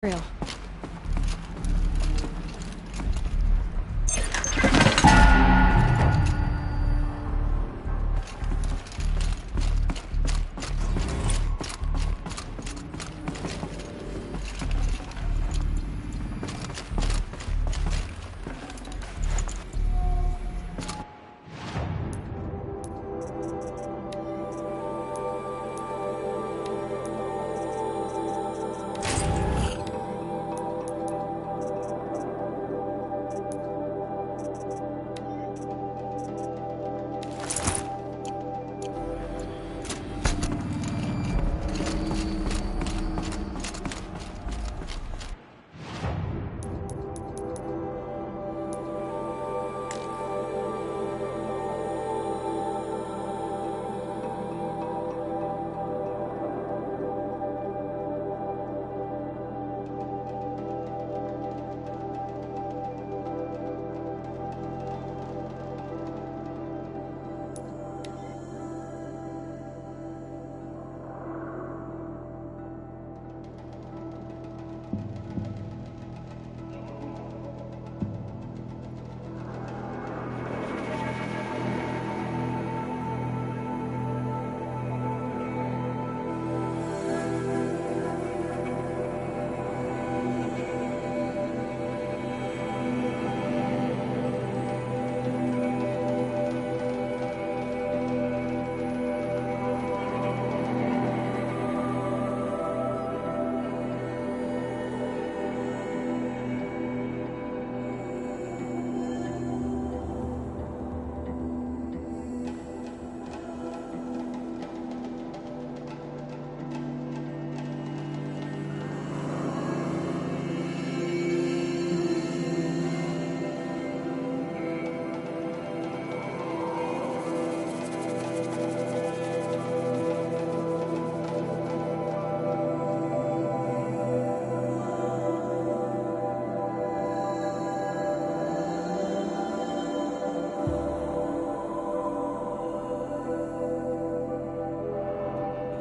Real.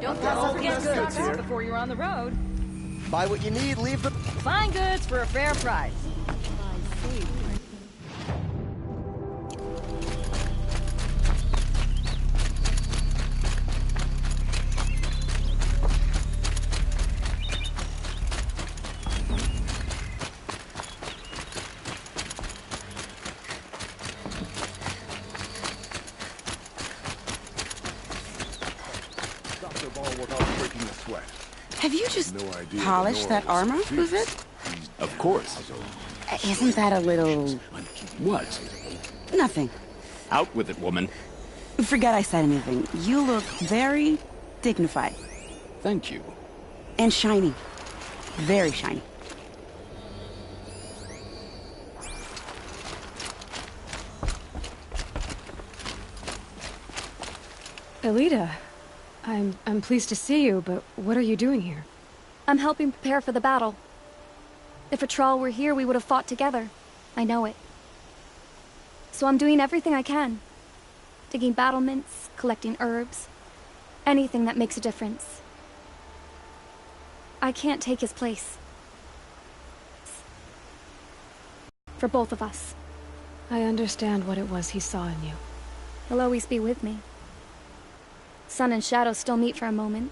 Don't also forget goods here before you're on the road. Buy what you need, leave the... Fine goods for a fair price. Have you just polished that armor, was it? Of course. Isn't that a little... What? Nothing. Out with it, woman. Forget I said anything. You look very dignified. Thank you. And shiny. Very shiny. Alita, I'm pleased to see you, but what are you doing here? I'm helping prepare for the battle. If Atrol were here, we would have fought together. I know it. So I'm doing everything I can. Digging battlements, collecting herbs. Anything that makes a difference. I can't take his place. For both of us. I understand what it was he saw in you. He'll always be with me. Sun and shadow still meet for a moment,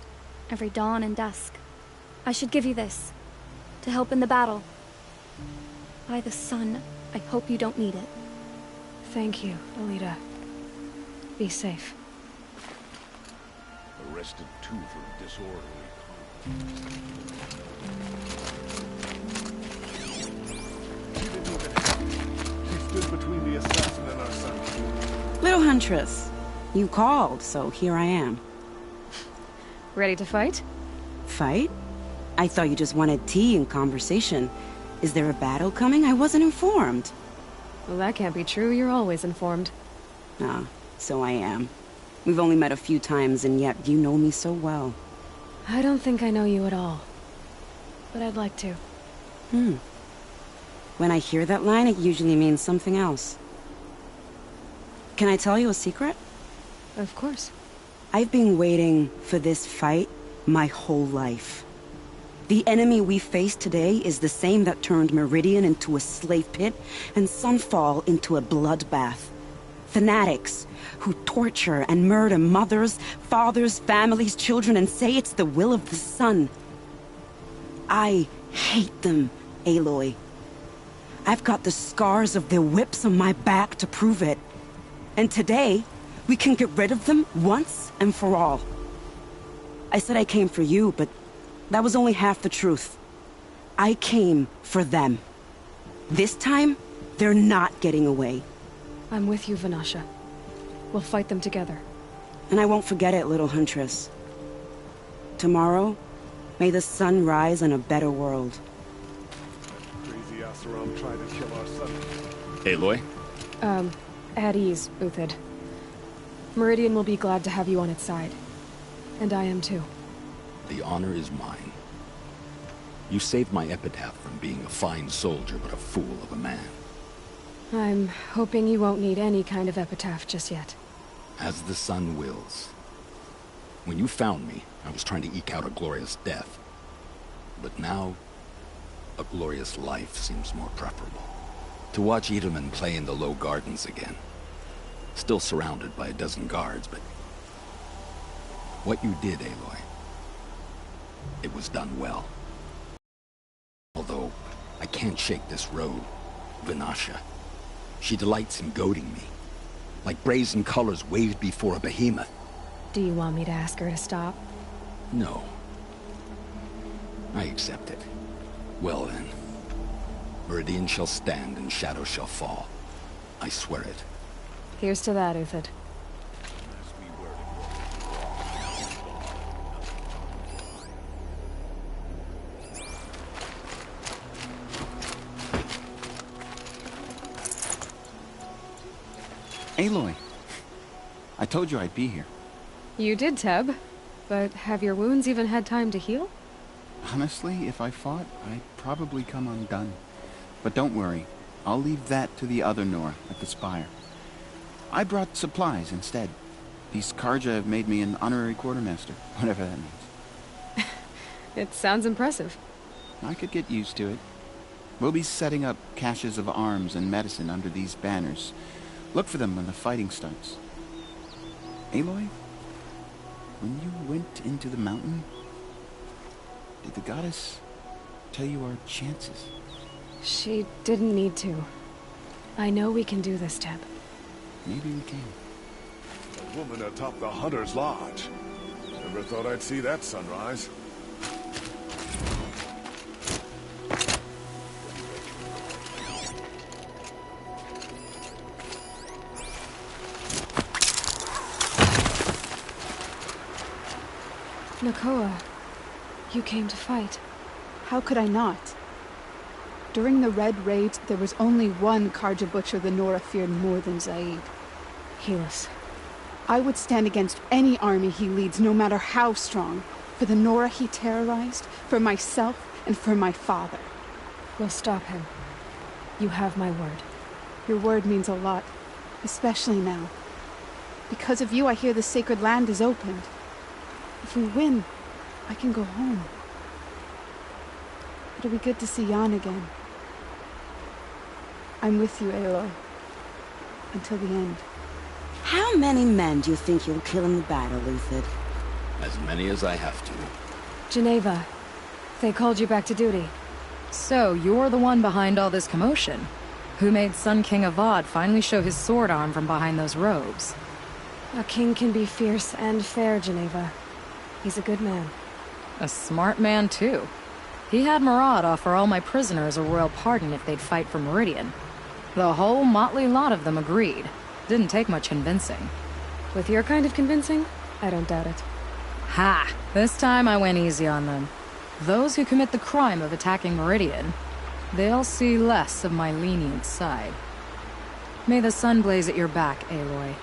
every dawn and dusk. I should give you this, to help in the battle. By the sun, I hope you don't need it. Thank you, Alita. Be safe. Arrested too for disorderly conduct. He didn't even help. He stood between the assassin and our son. Little Huntress, you called, so here I am. Ready to fight? Fight? I thought you just wanted tea and conversation. Is there a battle coming? I wasn't informed. Well, that can't be true. You're always informed. Ah, so I am. We've only met a few times, and yet you know me so well. I don't think I know you at all. But I'd like to. When I hear that line, it usually means something else. Can I tell you a secret? Of course. I've been waiting for this fight my whole life. The enemy we face today is the same that turned Meridian into a slave pit and Sunfall into a bloodbath. Fanatics who torture and murder mothers, fathers, families, children, and say it's the will of the sun. I hate them, Aloy. I've got the scars of their whips on my back to prove it. And today, we can get rid of them once and for all. I said I came for you, but that was only half the truth. I came for them. This time, they're not getting away. I'm with you, Vanasha. We'll fight them together. And I won't forget it, little huntress. Tomorrow, may the sun rise in a better world. Crazy Asaram tried to kill our son. Aloy? At ease, Uthid. Meridian will be glad to have you on its side. And I am too. The honor is mine. You saved my epitaph from being a fine soldier, but a fool of a man. I'm hoping you won't need any kind of epitaph just yet. As the sun wills. When you found me, I was trying to eke out a glorious death. But now, a glorious life seems more preferable. To watch Ederman play in the low gardens again. Still surrounded by a dozen guards, but... what you did, Aloy, it was done well. Although, I can't shake this road, Vanasha. She delights in goading me. Like brazen colors waved before a behemoth. Do you want me to ask her to stop? No. I accept it. Well then. Meridian shall stand and shadow shall fall. I swear it. Here's to that, Uthid. Aloy, I told you I'd be here. You did, Teb. But have your wounds even had time to heal? Honestly, if I fought, I'd probably come undone. But don't worry, I'll leave that to the other Nora at the Spire. I brought supplies instead. These Karja have made me an honorary quartermaster, whatever that means. It sounds impressive. I could get used to it. We'll be setting up caches of arms and medicine under these banners. Look for them when the fighting starts. Aloy, when you went into the mountain, did the goddess tell you our chances? She didn't need to. I know we can do this, Teb. Maybe we can. A woman atop the Hunter's Lodge. Never thought I'd see that sunrise. Nakoa, you came to fight. How could I not? During the Red Raids, there was only one Karja butcher the Nora feared more than Zaid. Helis. I would stand against any army he leads, no matter how strong. For the Nora he terrorized, for myself, and for my father. We'll stop him. You have my word. Your word means a lot, especially now. Because of you, I hear the sacred land is opened. If we win, I can go home. It'll be good to see Jan again. I'm with you, Aloy. Until the end. How many men do you think you'll kill in the battle, Uthid? As many as I have to. Geneva, they called you back to duty. So, you're the one behind all this commotion? Who made Sun King Avad finally show his sword arm from behind those robes? A king can be fierce and fair, Geneva. He's a good man. A smart man, too. He had Murad offer all my prisoners a royal pardon if they'd fight for Meridian. The whole motley lot of them agreed. Didn't take much convincing. With your kind of convincing, I don't doubt it. Ha! This time I went easy on them. Those who commit the crime of attacking Meridian, they'll see less of my lenient side. May the sun blaze at your back, Aloy.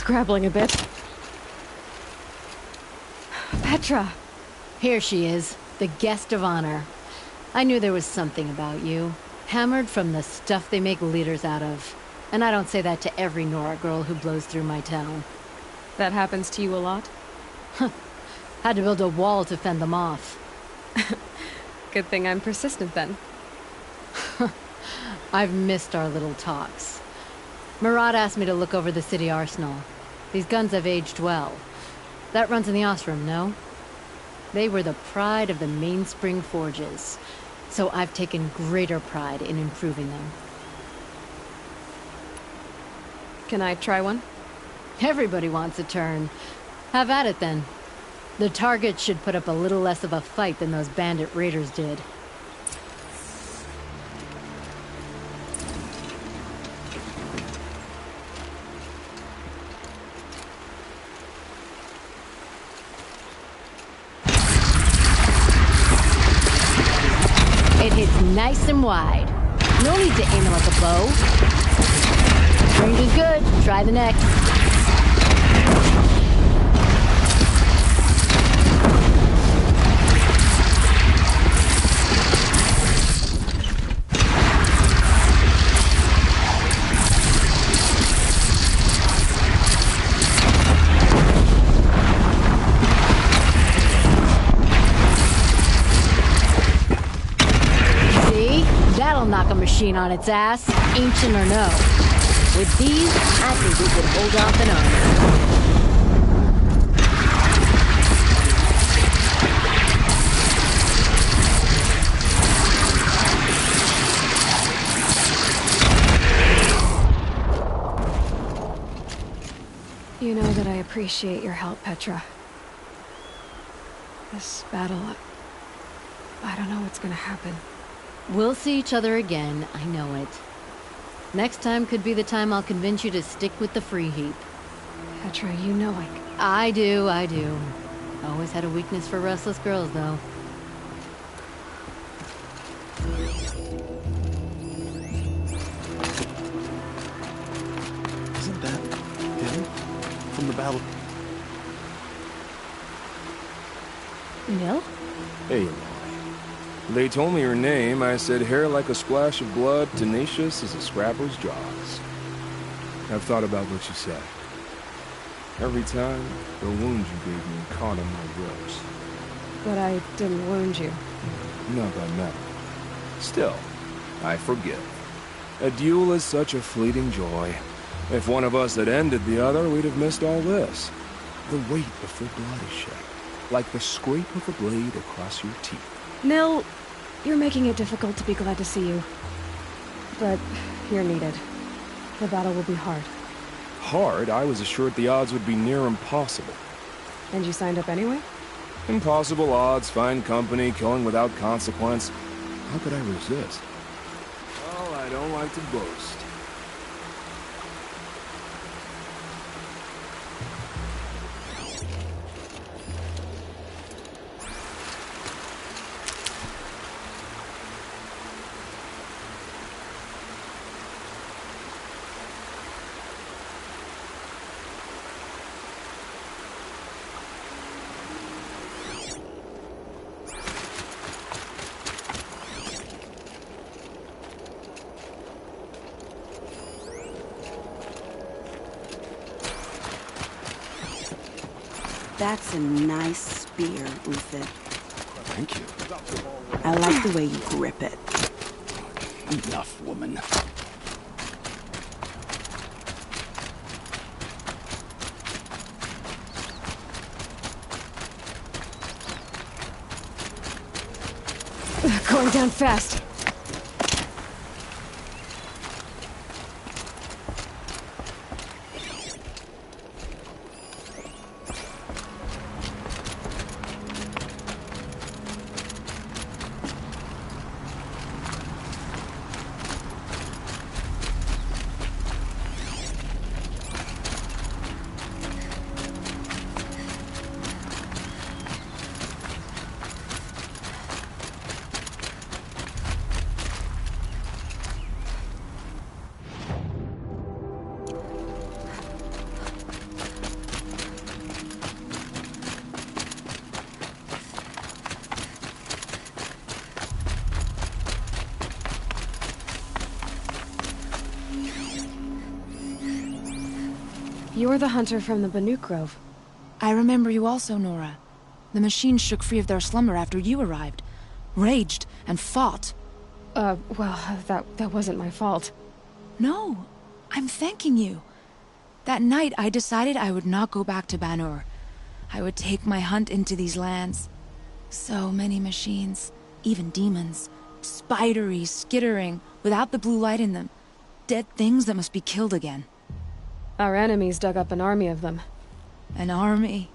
scrabbling a bit. Petra! Here she is, the guest of honor. I knew there was something about you. Hammered from the stuff they make leaders out of. And I don't say that to every Nora girl who blows through my town. That happens to you a lot? Had to build a wall to fend them off. Good thing I'm persistent then. I've missed our little talks. Murad asked me to look over the city arsenal. These guns have aged well. That runs in the Osram, no? They were the pride of the Mainspring Forges. So I've taken greater pride in improving them. Can I try one? Everybody wants a turn. Have at it then. The target should put up a little less of a fight than those bandit raiders did. It hits nice and wide. No need to aim it like a bow. Range is good. Try the next. Knock a machine on its ass, ancient or no. With these, I think we could hold off an army. You know that I appreciate your help, Petra. This battle, I don't know what's gonna happen. We'll see each other again, I know it. Next time could be the time I'll convince you to stick with the free heap. Petra, you know I do. Always had a weakness for restless girls, though. Isn't that him? From the battle? Nil? Hey, they told me her name. I said hair like a splash of blood, tenacious as a scrapper's jaws. I've thought about what you said. Every time, the wound you gave me caught on my ribs. But I didn't wound you. Not by metal. Still, I forgive. A duel is such a fleeting joy. If one of us had ended the other, we'd have missed all this. The weight of the blood is shed, like the scrape of a blade across your teeth. Nil, you're making it difficult to be glad to see you. But you're needed. The battle will be hard. Hard? I was assured the odds would be near impossible. And you signed up anyway? Impossible odds, fine company, killing without consequence. How could I resist? Well, I don't like to boast. That's a nice spear, Uthid. Thank you. I like the way you grip it. Enough, woman. Going down fast. You're the hunter from the Banuk Grove. I remember you also, Nora. The machines shook free of their slumber after you arrived. Raged and fought. Well, that wasn't my fault. No, I'm thanking you. That night, I decided I would not go back to Banur. I would take my hunt into these lands. So many machines, even demons. Spidery, skittering, without the blue light in them. Dead things that must be killed again. Our enemies dug up an army of them. An army.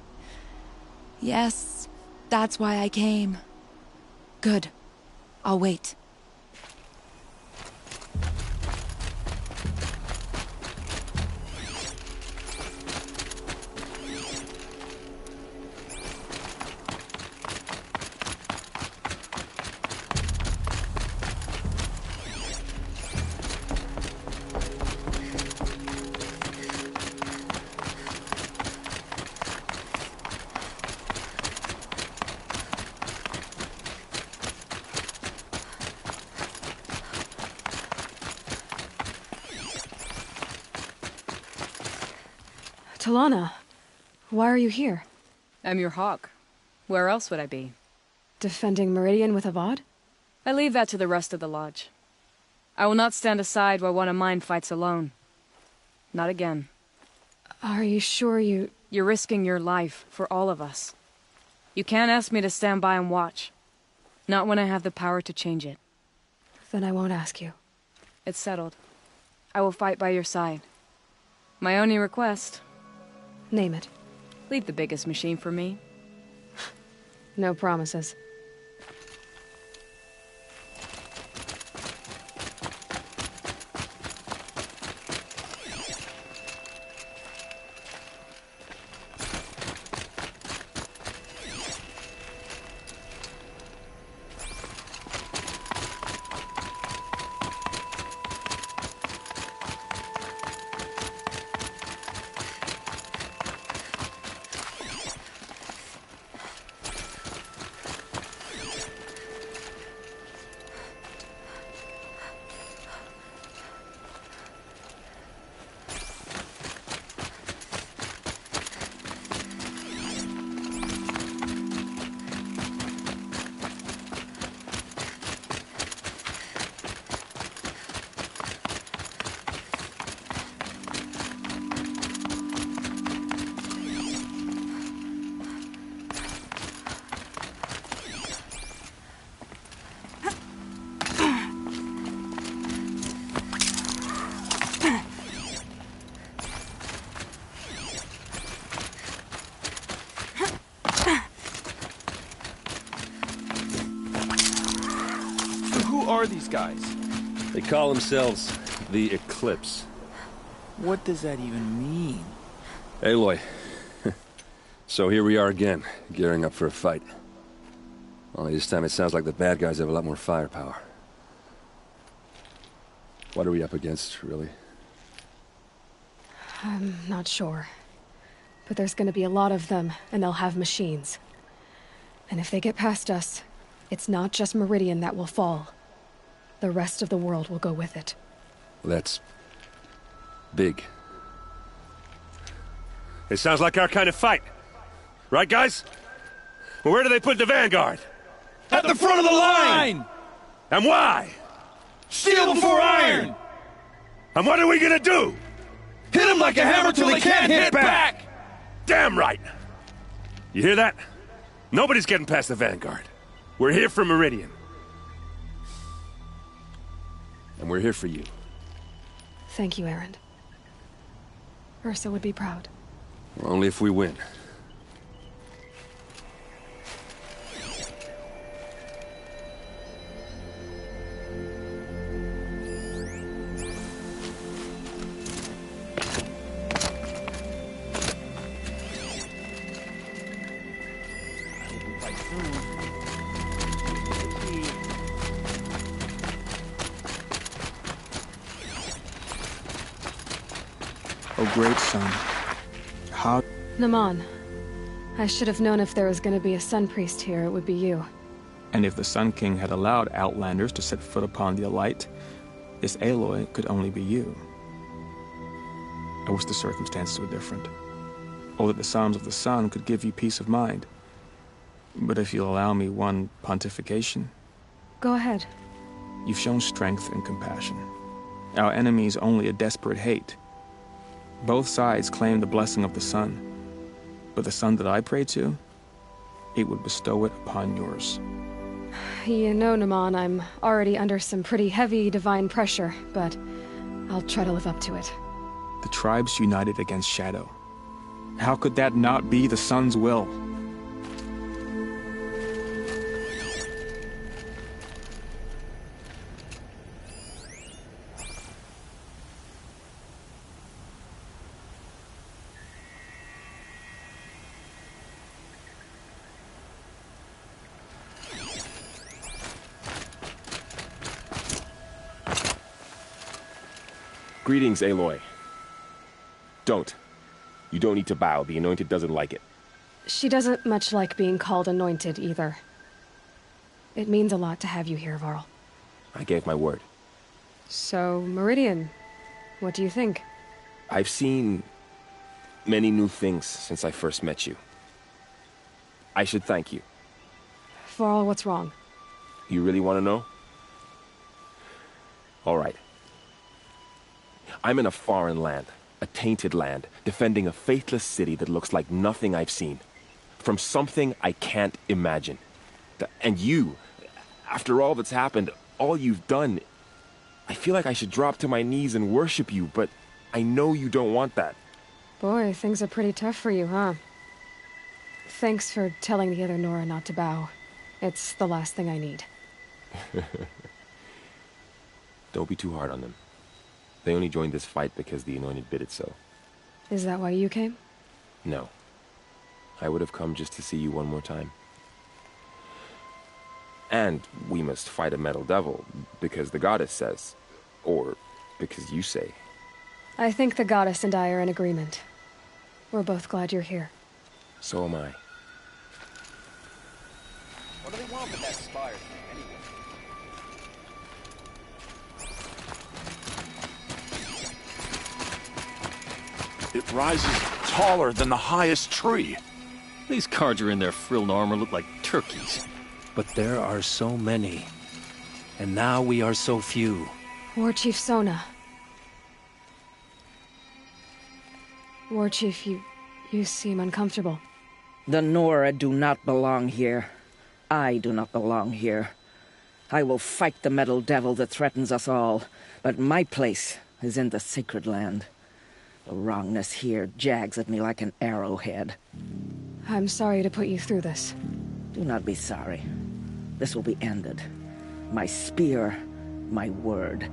Yes, that's why I came. Good. I'll wait. Talana, why are you here? I'm your hawk. Where else would I be? Defending Meridian with Avad? I leave that to the rest of the Lodge. I will not stand aside while one of mine fights alone. Not again. Are you sure you... You're risking your life for all of us. You can't ask me to stand by and watch. Not when I have the power to change it. Then I won't ask you. It's settled. I will fight by your side. My only request... Name it. Leave the biggest machine for me. No promises. Who are these guys? They call themselves the Eclipse. What does that even mean? Aloy. So here we are again, gearing up for a fight. Only this time it sounds like the bad guys have a lot more firepower. What are we up against, really? I'm not sure. But there's gonna be a lot of them, and they'll have machines. And if they get past us, it's not just Meridian that will fall. The rest of the world will go with it. That's... big. It sounds like our kind of fight. Right, guys? Well, where do they put the Vanguard? At the front of the line! And why? Steel before iron! And what are we gonna do? Hit them like a hammer till they can't hit back! Damn right! You hear that? Nobody's getting past the Vanguard. We're here for Meridian. And we're here for you. Thank you, Erend. Ursa would be proud. Well, only if we win. Oh, great son. How... Naman. I should have known if there was gonna be a Sun Priest here, it would be you. And if the Sun King had allowed Outlanders to set foot upon the Elite, this Aloy could only be you. I wish the circumstances were different. Or that the Psalms of the Sun could give you peace of mind. But if you'll allow me one pontification... Go ahead. You've shown strength and compassion. Our enemy's only a desperate hate. Both sides claim the blessing of the sun. But the sun that I pray to, it would bestow it upon yours. You know, Naman, I'm already under some pretty heavy divine pressure, but I'll try to live up to it. The tribes united against Shadow. How could that not be the sun's will? Greetings, Aloy. Don't. You don't need to bow. The Anointed doesn't like it. She doesn't much like being called anointed, either. It means a lot to have you here, Varl. I gave my word. So, Meridian, what do you think? I've seen many new things since I first met you. I should thank you. Varl, what's wrong? You really want to know? All right. I'm in a foreign land, a tainted land, defending a faithless city that looks like nothing I've seen. From something I can't imagine. And you, after all that's happened, all you've done, I feel like I should drop to my knees and worship you, but I know you don't want that. Boy, things are pretty tough for you, huh? Thanks for telling the other Nora not to bow. It's the last thing I need. Don't be too hard on them. They only joined this fight because the Anointed bid it so. Is that why you came? No. I would have come just to see you one more time. And we must fight a metal devil, because the goddess says. Or because you say. I think the goddess and I are in agreement. We're both glad you're here. So am I. What do they want with that spire thing, anyway? It rises taller than the highest tree. These Carja in their frilled armor look like turkeys. But there are so many. And now we are so few. War Chief Sona. War Chief, you seem uncomfortable. The Nora do not belong here. I do not belong here. I will fight the metal devil that threatens us all, but my place is in the sacred land. The wrongness here jags at me like an arrowhead. I'm sorry to put you through this. Do not be sorry. This will be ended. My spear, my word.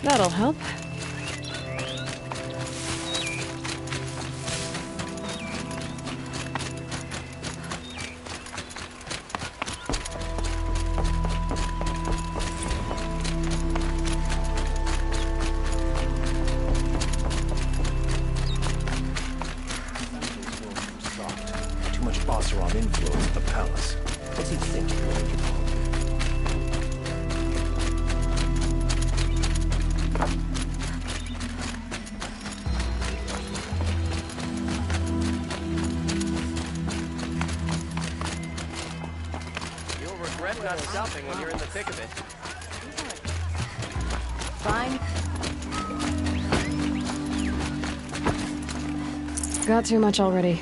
That'll help. Too much Bosseron influence at the palace. What's he thinking? regret not stopping when you're in the thick of it. Fine. Got too much already.